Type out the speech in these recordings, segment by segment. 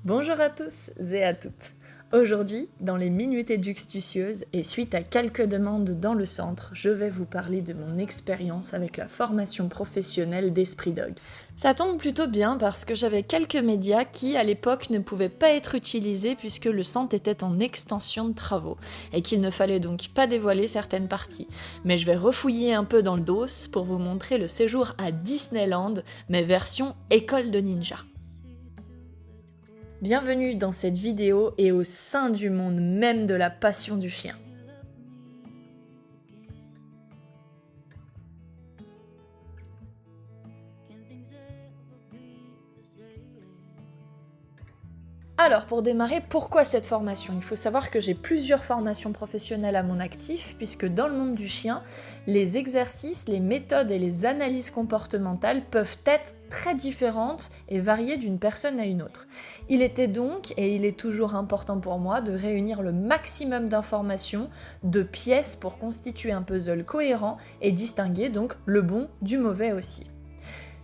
Bonjour à tous et à toutes. Aujourd'hui, dans les Minutes Éductucieuses et suite à quelques demandes dans le centre, je vais vous parler de mon expérience avec la formation professionnelle d'Esprit Dog. Ça tombe plutôt bien parce que j'avais quelques médias qui, à l'époque, ne pouvaient pas être utilisés puisque le centre était en extension de travaux et qu'il ne fallait donc pas dévoiler certaines parties. Mais je vais refouiller un peu dans le dos pour vous montrer le séjour à Disneyland, mais version école de ninja. Bienvenue dans cette vidéo et au sein du monde même de la passion du chien. Alors pour démarrer, pourquoi cette formation ? Il faut savoir que j'ai plusieurs formations professionnelles à mon actif puisque dans le monde du chien, les exercices, les méthodes et les analyses comportementales peuvent être très différentes et varier d'une personne à une autre. Il était donc, et il est toujours important pour moi, de réunir le maximum d'informations, de pièces pour constituer un puzzle cohérent et distinguer donc le bon du mauvais aussi.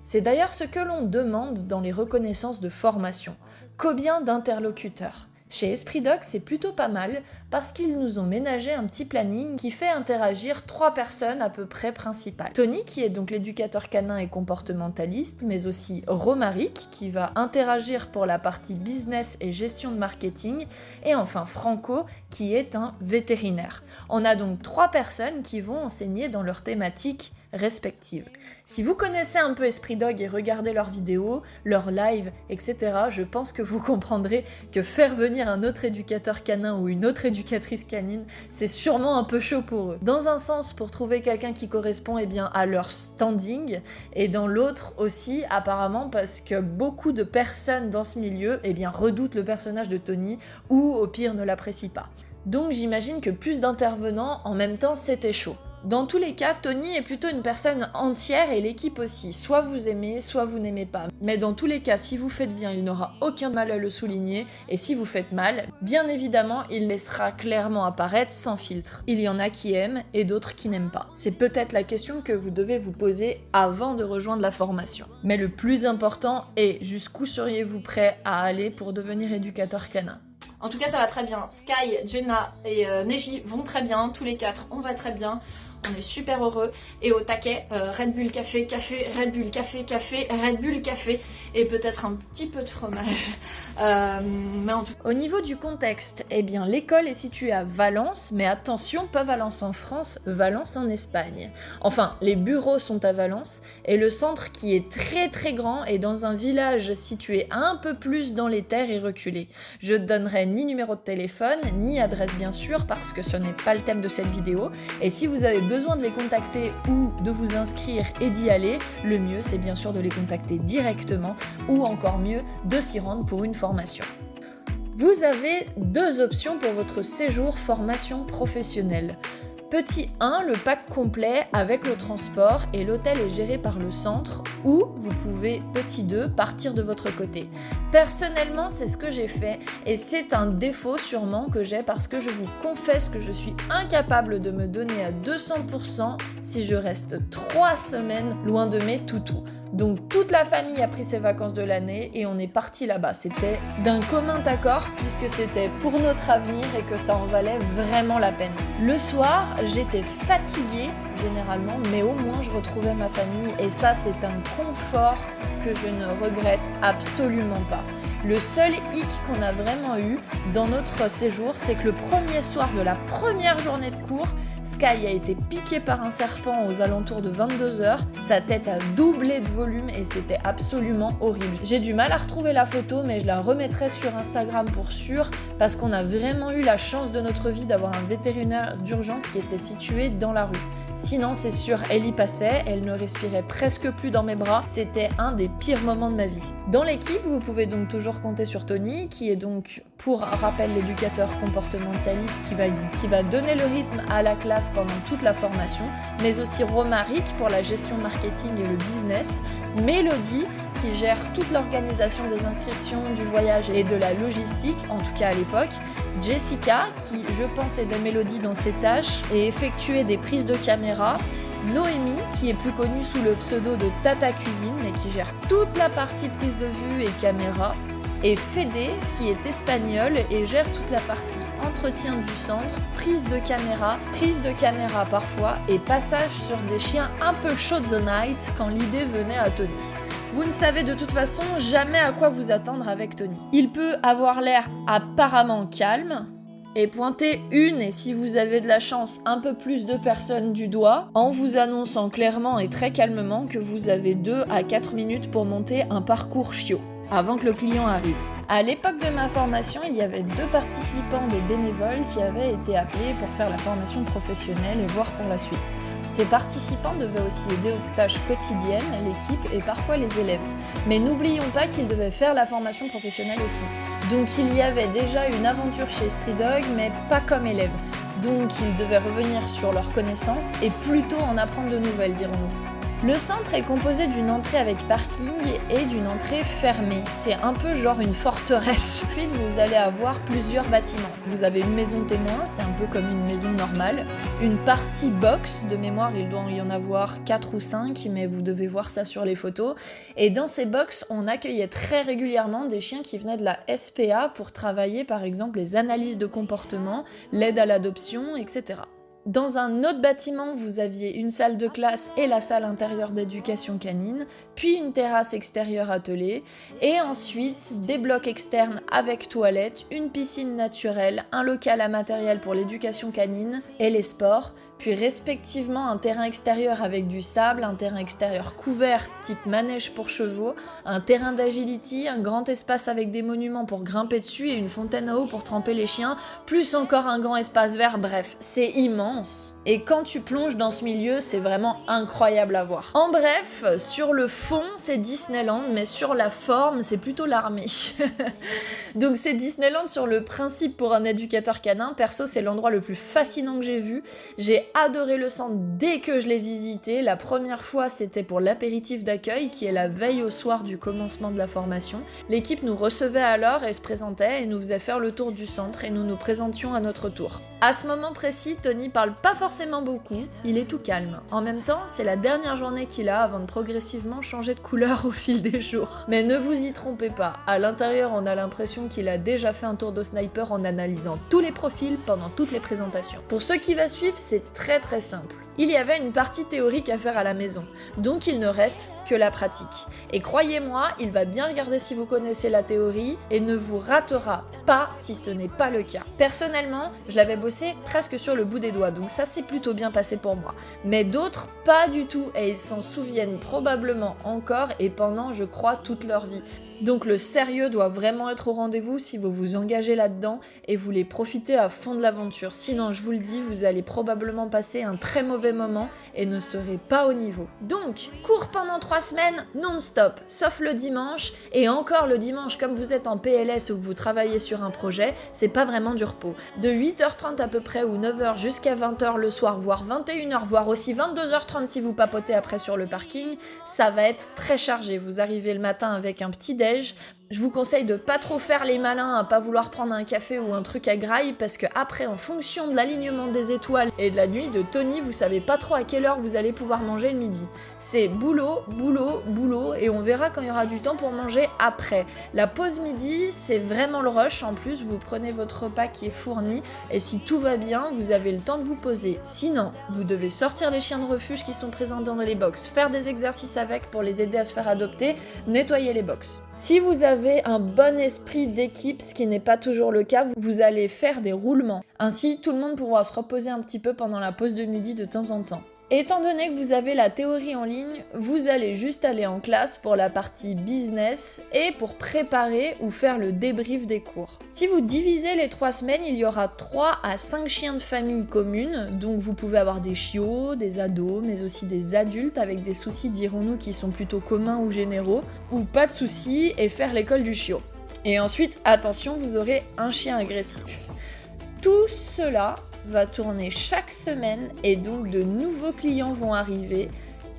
C'est d'ailleurs ce que l'on demande dans les reconnaissances de formation. Combien d'interlocuteurs ? Chez Esprit Dog, c'est plutôt pas mal parce qu'ils nous ont ménagé un petit planning qui fait interagir 3 personnes à peu près principales. Tony, qui est donc l'éducateur canin et comportementaliste, mais aussi Romaric, qui va interagir pour la partie business et gestion de marketing, et enfin Franco, qui est un vétérinaire. On a donc 3 personnes qui vont enseigner dans leur thématique respectives. Si vous connaissez un peu Esprit Dog et regardez leurs vidéos, leurs lives, etc., je pense que vous comprendrez que faire venir un autre éducateur canin ou une autre éducatrice canine, c'est sûrement un peu chaud pour eux. Dans un sens, pour trouver quelqu'un qui correspond à leur standing, et dans l'autre aussi, apparemment, parce que beaucoup de personnes dans ce milieu redoutent le personnage de Tony ou au pire ne l'apprécient pas. Donc j'imagine que plus d'intervenants, en même temps, c'était chaud. Dans tous les cas, Tony est plutôt une personne entière et l'équipe aussi. Soit vous aimez, soit vous n'aimez pas. Mais dans tous les cas, si vous faites bien, il n'aura aucun mal à le souligner. Et si vous faites mal, bien évidemment, il laissera clairement apparaître sans filtre. Il y en a qui aiment et d'autres qui n'aiment pas. C'est peut-être la question que vous devez vous poser avant de rejoindre la formation. Mais le plus important est jusqu'où seriez-vous prêt à aller pour devenir éducateur canin ? En tout cas, ça va très bien. Sky, Jenna et Neji vont très bien. Tous les 4, on va très bien. On est super heureux. Et au taquet, Red Bull café, café, Red Bull café, café, Red Bull café. Et peut-être un petit peu de fromage. Mais en tout... Au niveau du contexte, l'école est située à Valence. Mais attention, pas Valence en France, Valence en Espagne. Enfin, les bureaux sont à Valence. Et le centre, qui est très très grand, est dans un village situé un peu plus dans les terres et reculé. Je ne donnerai ni numéro de téléphone, ni adresse bien sûr, parce que ce n'est pas le thème de cette vidéo. Et si vous avez besoin de les contacter ou de vous inscrire et d'y aller, le mieux c'est bien sûr de les contacter directement ou encore mieux de s'y rendre pour une formation. Vous avez 2 options pour votre séjour formation professionnelle. Petit 1, le pack complet avec le transport et l'hôtel est géré par le centre, ou vous pouvez, petit 2, partir de votre côté. Personnellement, c'est ce que j'ai fait et c'est un défaut sûrement que j'ai parce que je vous confesse que je suis incapable de me donner à 200% si je reste 3 semaines loin de mes toutous. Donc toute la famille a pris ses vacances de l'année et on est parti là-bas. C'était d'un commun accord puisque c'était pour notre avenir et que ça en valait vraiment la peine. Le soir, j'étais fatiguée généralement, mais au moins je retrouvais ma famille et ça c'est un confort que je ne regrette absolument pas. Le seul hic qu'on a vraiment eu dans notre séjour, c'est que le premier soir de la première journée de cours, Sky a été piqué par un serpent aux alentours de 22h, sa tête a doublé de volume et c'était absolument horrible. J'ai du mal à retrouver la photo mais je la remettrai sur Instagram pour sûr parce qu'on a vraiment eu la chance de notre vie d'avoir un vétérinaire d'urgence qui était situé dans la rue. Sinon c'est sûr, elle y passait, elle ne respirait presque plus dans mes bras, c'était un des pires moments de ma vie. Dans l'équipe, vous pouvez donc toujours compter sur Tony qui est donc pour rappel l'éducateur comportementaliste qui va donner le rythme à la classe pendant toute la formation, mais aussi Romaric pour la gestion marketing et le business, Mélodie qui gère toute l'organisation des inscriptions, du voyage et de la logistique, en tout cas à l'époque, Jessica qui je pense aide Mélodie dans ses tâches et effectuait des prises de caméra, Noémie, qui est plus connue sous le pseudo de Tata Cuisine, mais qui gère toute la partie prise de vue et caméra, et Fede qui est espagnol et gère toute la partie entretien du centre, prise de caméra parfois et passage sur des chiens un peu show the night quand l'idée venait à Tony. Vous ne savez de toute façon jamais à quoi vous attendre avec Tony. Il peut avoir l'air apparemment calme et pointer une et si vous avez de la chance un peu plus de personnes du doigt en vous annonçant clairement et très calmement que vous avez 2 à 4 minutes pour monter un parcours chiot avant que le client arrive. À l'époque de ma formation, il y avait 2 participants des bénévoles qui avaient été appelés pour faire la formation professionnelle et voir pour la suite. Ces participants devaient aussi aider aux tâches quotidiennes, l'équipe et parfois les élèves. Mais n'oublions pas qu'ils devaient faire la formation professionnelle aussi. Donc il y avait déjà une aventure chez Esprit Dog, mais pas comme élèves. Donc ils devaient revenir sur leurs connaissances et plutôt en apprendre de nouvelles, dirons-nous. Le centre est composé d'une entrée avec parking et d'une entrée fermée. C'est un peu genre une forteresse. Puis vous allez avoir plusieurs bâtiments. Vous avez une maison témoin, c'est un peu comme une maison normale. Une partie box, de mémoire il doit y en avoir 4 ou 5, mais vous devez voir ça sur les photos. Et dans ces box, on accueillait très régulièrement des chiens qui venaient de la SPA pour travailler par exemple les analyses de comportement, l'aide à l'adoption, etc. Dans un autre bâtiment, vous aviez une salle de classe et la salle intérieure d'éducation canine, puis une terrasse extérieure attelée, et ensuite des blocs externes avec toilettes, une piscine naturelle, un local à matériel pour l'éducation canine et les sports, puis respectivement un terrain extérieur avec du sable, un terrain extérieur couvert type manège pour chevaux, un terrain d'agility, un grand espace avec des monuments pour grimper dessus et une fontaine à eau pour tremper les chiens, plus encore un grand espace vert, bref, c'est immense. Et quand tu plonges dans ce milieu, c'est vraiment incroyable à voir. En bref, sur le fond, c'est Disneyland, mais sur la forme, c'est plutôt l'armée. Donc c'est Disneyland sur le principe pour un éducateur canin. Perso, c'est l'endroit le plus fascinant que j'ai vu. J'ai adoré le centre dès que je l'ai visité. La première fois, c'était pour l'apéritif d'accueil, qui est la veille au soir du commencement de la formation. L'équipe nous recevait alors et se présentait et nous faisait faire le tour du centre et nous nous présentions à notre tour. À ce moment précis, Tony parle pas forcément beaucoup, il est tout calme. En même temps, c'est la dernière journée qu'il a avant de progressivement changer de couleur au fil des jours. Mais ne vous y trompez pas, à l'intérieur on a l'impression qu'il a déjà fait un tour de sniper en analysant tous les profils pendant toutes les présentations. Pour ceux qui va suivre, c'est très simple. Il y avait une partie théorique à faire à la maison, donc il ne reste que la pratique. Et croyez-moi, il va bien regarder si vous connaissez la théorie et ne vous ratera pas si ce n'est pas le cas. Personnellement, je l'avais bossé presque sur le bout des doigts, donc ça s'est plutôt bien passé pour moi. Mais d'autres, pas du tout, et ils s'en souviennent probablement encore et pendant, je crois, toute leur vie. Donc le sérieux doit vraiment être au rendez-vous si vous vous engagez là-dedans et vous voulez profiter à fond de l'aventure. Sinon, je vous le dis, vous allez probablement passer un très mauvais moment et ne serez pas au niveau. Donc, cours pendant 3 semaines non-stop, sauf le dimanche. Et encore le dimanche, comme vous êtes en PLS ou que vous travaillez sur un projet, c'est pas vraiment du repos. De 8h30 à peu près ou 9h jusqu'à 20h le soir, voire 21h, voire aussi 22h30 si vous papotez après sur le parking, ça va être très chargé. Vous arrivez le matin avec un petit déj. Je vous conseille de pas trop faire les malins, à pas vouloir prendre un café ou un truc à graille, parce que après, en fonction de l'alignement des étoiles et de la nuit de Tony, vous savez pas trop à quelle heure vous allez pouvoir manger le midi. C'est boulot, boulot, boulot, et on verra quand il y aura du temps pour manger après. La pause midi, c'est vraiment le rush. En plus, vous prenez votre repas qui est fourni, et si tout va bien, vous avez le temps de vous poser. Sinon, vous devez sortir les chiens de refuge qui sont présents dans les box, faire des exercices avec pour les aider à se faire adopter, nettoyer les box. Si vous avez un bon esprit d'équipe, ce qui n'est pas toujours le cas, vous allez faire des roulements. Ainsi, tout le monde pourra se reposer un petit peu pendant la pause de midi de temps en temps. Étant donné que vous avez la théorie en ligne, vous allez juste aller en classe pour la partie business et pour préparer ou faire le débrief des cours. Si vous divisez les 3 semaines, il y aura 3 à 5 chiens de famille communes, donc vous pouvez avoir des chiots, des ados, mais aussi des adultes avec des soucis, dirons-nous, qui sont plutôt communs ou généraux, ou pas de soucis et faire l'école du chiot. Et ensuite, attention, vous aurez un chien agressif. Tout cela va tourner chaque semaine et donc de nouveaux clients vont arriver,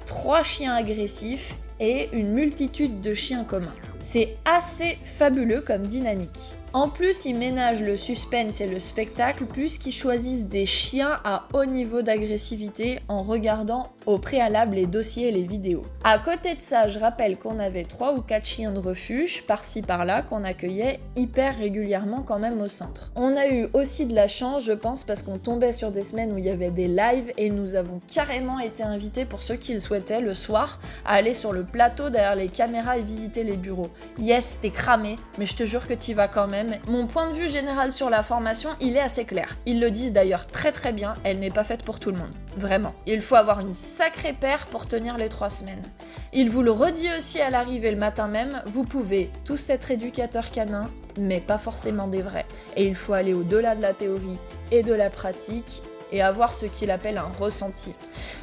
3 chiens agressifs et une multitude de chiens communs. C'est assez fabuleux comme dynamique. En plus, ils ménagent le suspense et le spectacle puisqu'ils choisissent des chiens à haut niveau d'agressivité en regardant au préalable les dossiers et les vidéos. À côté de ça, je rappelle qu'on avait 3 ou 4 chiens de refuge, par-ci par-là, qu'on accueillait hyper régulièrement quand même au centre. On a eu aussi de la chance, je pense, parce qu'on tombait sur des semaines où il y avait des lives et nous avons carrément été invités, pour ceux qui le souhaitaient, le soir, à aller sur le plateau derrière les caméras et visiter les bureaux. Yes, t'es cramé, mais je te jure que t'y vas quand même. Mon point de vue général sur la formation, il est assez clair. Ils le disent d'ailleurs très très bien, elle n'est pas faite pour tout le monde. Vraiment. Il faut avoir une sacrée paire pour tenir les 3 semaines. Il vous le redit aussi à l'arrivée le matin même, vous pouvez tous être éducateurs canins, mais pas forcément des vrais. Et il faut aller au-delà de la théorie et de la pratique et avoir ce qu'il appelle un ressenti.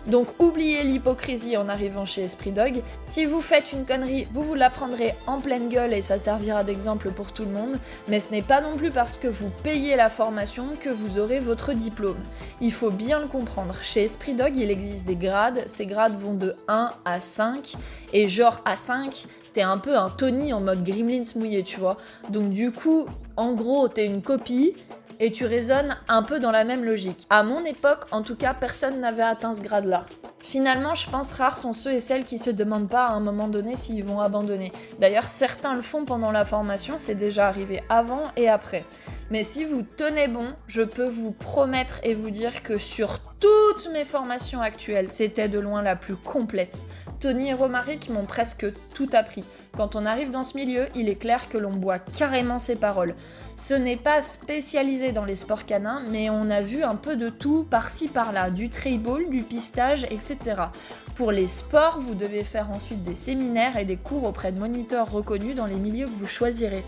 Donc oubliez l'hypocrisie en arrivant chez Esprit Dog. Si vous faites une connerie, vous l'apprendrez en pleine gueule et ça servira d'exemple pour tout le monde, mais ce n'est pas non plus parce que vous payez la formation que vous aurez votre diplôme. Il faut bien le comprendre. Chez Esprit Dog, il existe des grades. Ces grades vont de 1 à 5, et genre à 5, t'es un peu un Tony en mode Gremlins mouillé, tu vois. Donc du coup, en gros, t'es une copie, et tu raisonnes un peu dans la même logique. À mon époque, en tout cas, personne n'avait atteint ce grade-là. Finalement, je pense rares sont ceux et celles qui se demandent pas à un moment donné s'ils vont abandonner. D'ailleurs, certains le font pendant la formation, c'est déjà arrivé avant et après. Mais si vous tenez bon, je peux vous promettre et vous dire que sur toutes mes formations actuelles, c'était de loin la plus complète. Tony et Romaric m'ont presque tout appris. Quand on arrive dans ce milieu, il est clair que l'on boit carrément ses paroles. Ce n'est pas spécialisé dans les sports canins, mais on a vu un peu de tout par-ci par-là, du trail-ball, du pistage, etc. Pour les sports, vous devez faire ensuite des séminaires et des cours auprès de moniteurs reconnus dans les milieux que vous choisirez.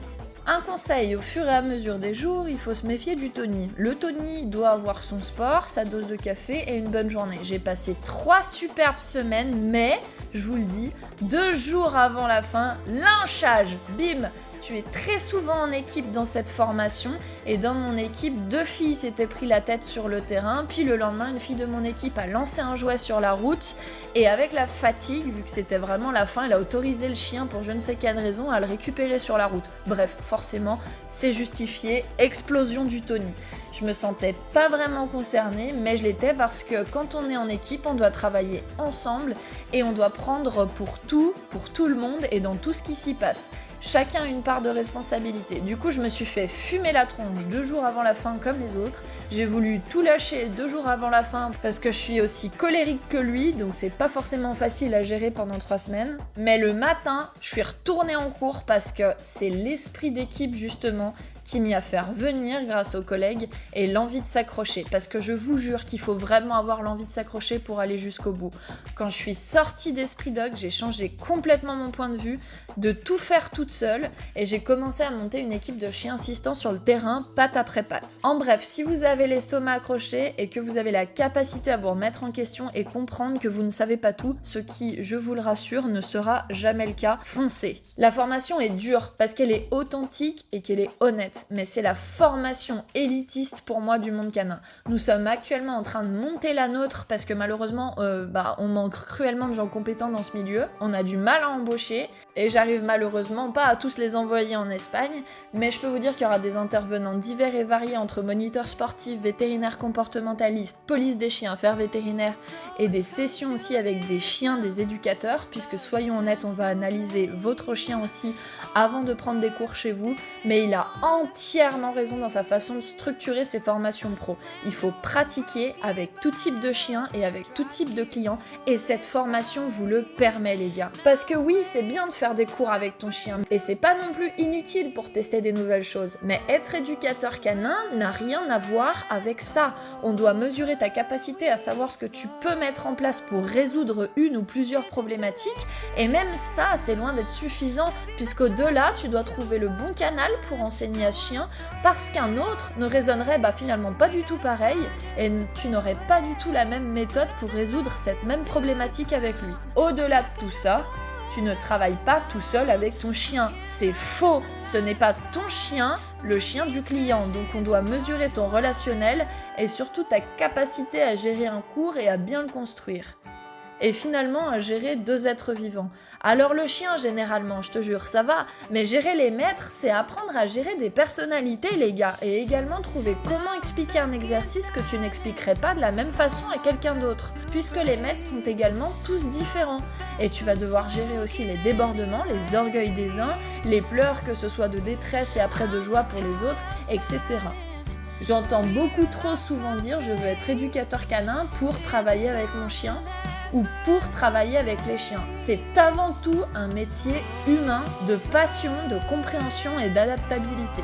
Un conseil, au fur et à mesure des jours, il faut se méfier du Tony. Le Tony doit avoir son sport, sa dose de café et une bonne journée. J'ai passé 3 superbes semaines, mais, je vous le dis, 2 jours avant la fin, lynchage, bim. Tu es très souvent en équipe dans cette formation, et dans mon équipe, 2 filles s'étaient pris la tête sur le terrain, puis le lendemain, une fille de mon équipe a lancé un jouet sur la route, et avec la fatigue, vu que c'était vraiment la fin, elle a autorisé le chien pour je ne sais quelle raison à le récupérer sur la route. Bref, forcément, c'est justifié, explosion du Tony. Je me sentais pas vraiment concernée, mais je l'étais parce que quand on est en équipe, on doit travailler ensemble et on doit prendre pour tout le monde et dans tout ce qui s'y passe. Chacun a une part de responsabilité. Du coup, je me suis fait fumer la tronche 2 jours avant la fin comme les autres. J'ai voulu tout lâcher 2 jours avant la fin parce que je suis aussi colérique que lui, donc c'est pas forcément facile à gérer pendant 3 semaines. Mais le matin, je suis retournée en cours parce que c'est l'esprit d'équipe justement qui m'y a fait revenir grâce aux collègues et l'envie de s'accrocher. Parce que je vous jure qu'il faut vraiment avoir l'envie de s'accrocher pour aller jusqu'au bout. Quand je suis sortie d'Esprit Dog, j'ai changé complètement mon point de vue, de tout faire toute seule, et j'ai commencé à monter une équipe de chiens assistants sur le terrain, patte après patte. En bref, si vous avez l'estomac accroché et que vous avez la capacité à vous remettre en question et comprendre que vous ne savez pas tout, ce qui, je vous le rassure, ne sera jamais le cas, foncez. La formation est dure parce qu'elle est authentique et qu'elle est honnête, mais c'est la formation élitiste pour moi du monde canin. Nous sommes actuellement en train de monter la nôtre parce que malheureusement, on manque cruellement de gens compétents dans ce milieu. On a du mal à embaucher et j'arrive malheureusement pas à tous les envoyer en Espagne, mais je peux vous dire qu'il y aura des intervenants divers et variés entre moniteurs sportifs, vétérinaires comportementalistes, police des chiens, affaires vétérinaires et des sessions aussi avec des chiens, des éducateurs, puisque soyons honnêtes, on va analyser votre chien aussi avant de prendre des cours chez vous, mais il a entièrement raison dans sa façon de structurer ses formations pro. Il faut pratiquer avec tout type de chien et avec tout type de clients, et cette formation vous le permet les gars. Parce que oui, c'est bien de faire des cours avec ton chien, et c'est pas non plus inutile pour tester des nouvelles choses, mais être éducateur canin n'a rien à voir avec ça. On doit mesurer ta capacité à savoir ce que tu peux mettre en place pour résoudre une ou plusieurs problématiques, et même ça, c'est loin d'être suffisant, puisqu'au-delà, tu dois trouver le bon canal pour enseigner à ce chien, parce qu'un autre ne raisonnerait finalement pas du tout pareil, et tu n'aurais pas du tout la même méthode pour résoudre cette même problématique avec lui. Au-delà de tout ça, tu ne travailles pas tout seul avec ton chien. C'est faux. Ce n'est pas ton chien, le chien du client. Donc on doit mesurer ton relationnel et surtout ta capacité à gérer un cours et à bien le construire. et finalement gérer 2 êtres vivants. Alors le chien, généralement, je te jure, ça va, mais gérer les maîtres, c'est apprendre à gérer des personnalités, les gars, et également trouver comment expliquer un exercice que tu n'expliquerais pas de la même façon à quelqu'un d'autre, puisque les maîtres sont également tous différents. Et tu vas devoir gérer aussi les débordements, les orgueils des uns, les pleurs, que ce soit de détresse et après de joie pour les autres, etc. J'entends beaucoup trop souvent dire « je veux être éducateur canin pour travailler avec mon chien » ou pour travailler avec les chiens. C'est avant tout un métier humain, de passion, de compréhension et d'adaptabilité.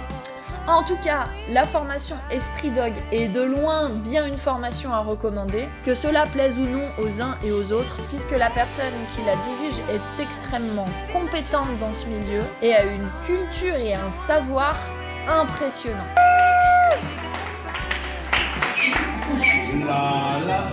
En tout cas, la formation Esprit Dog est de loin bien une formation à recommander, que cela plaise ou non aux uns et aux autres, puisque la personne qui la dirige est extrêmement compétente dans ce milieu et a une culture et un savoir impressionnants. La la.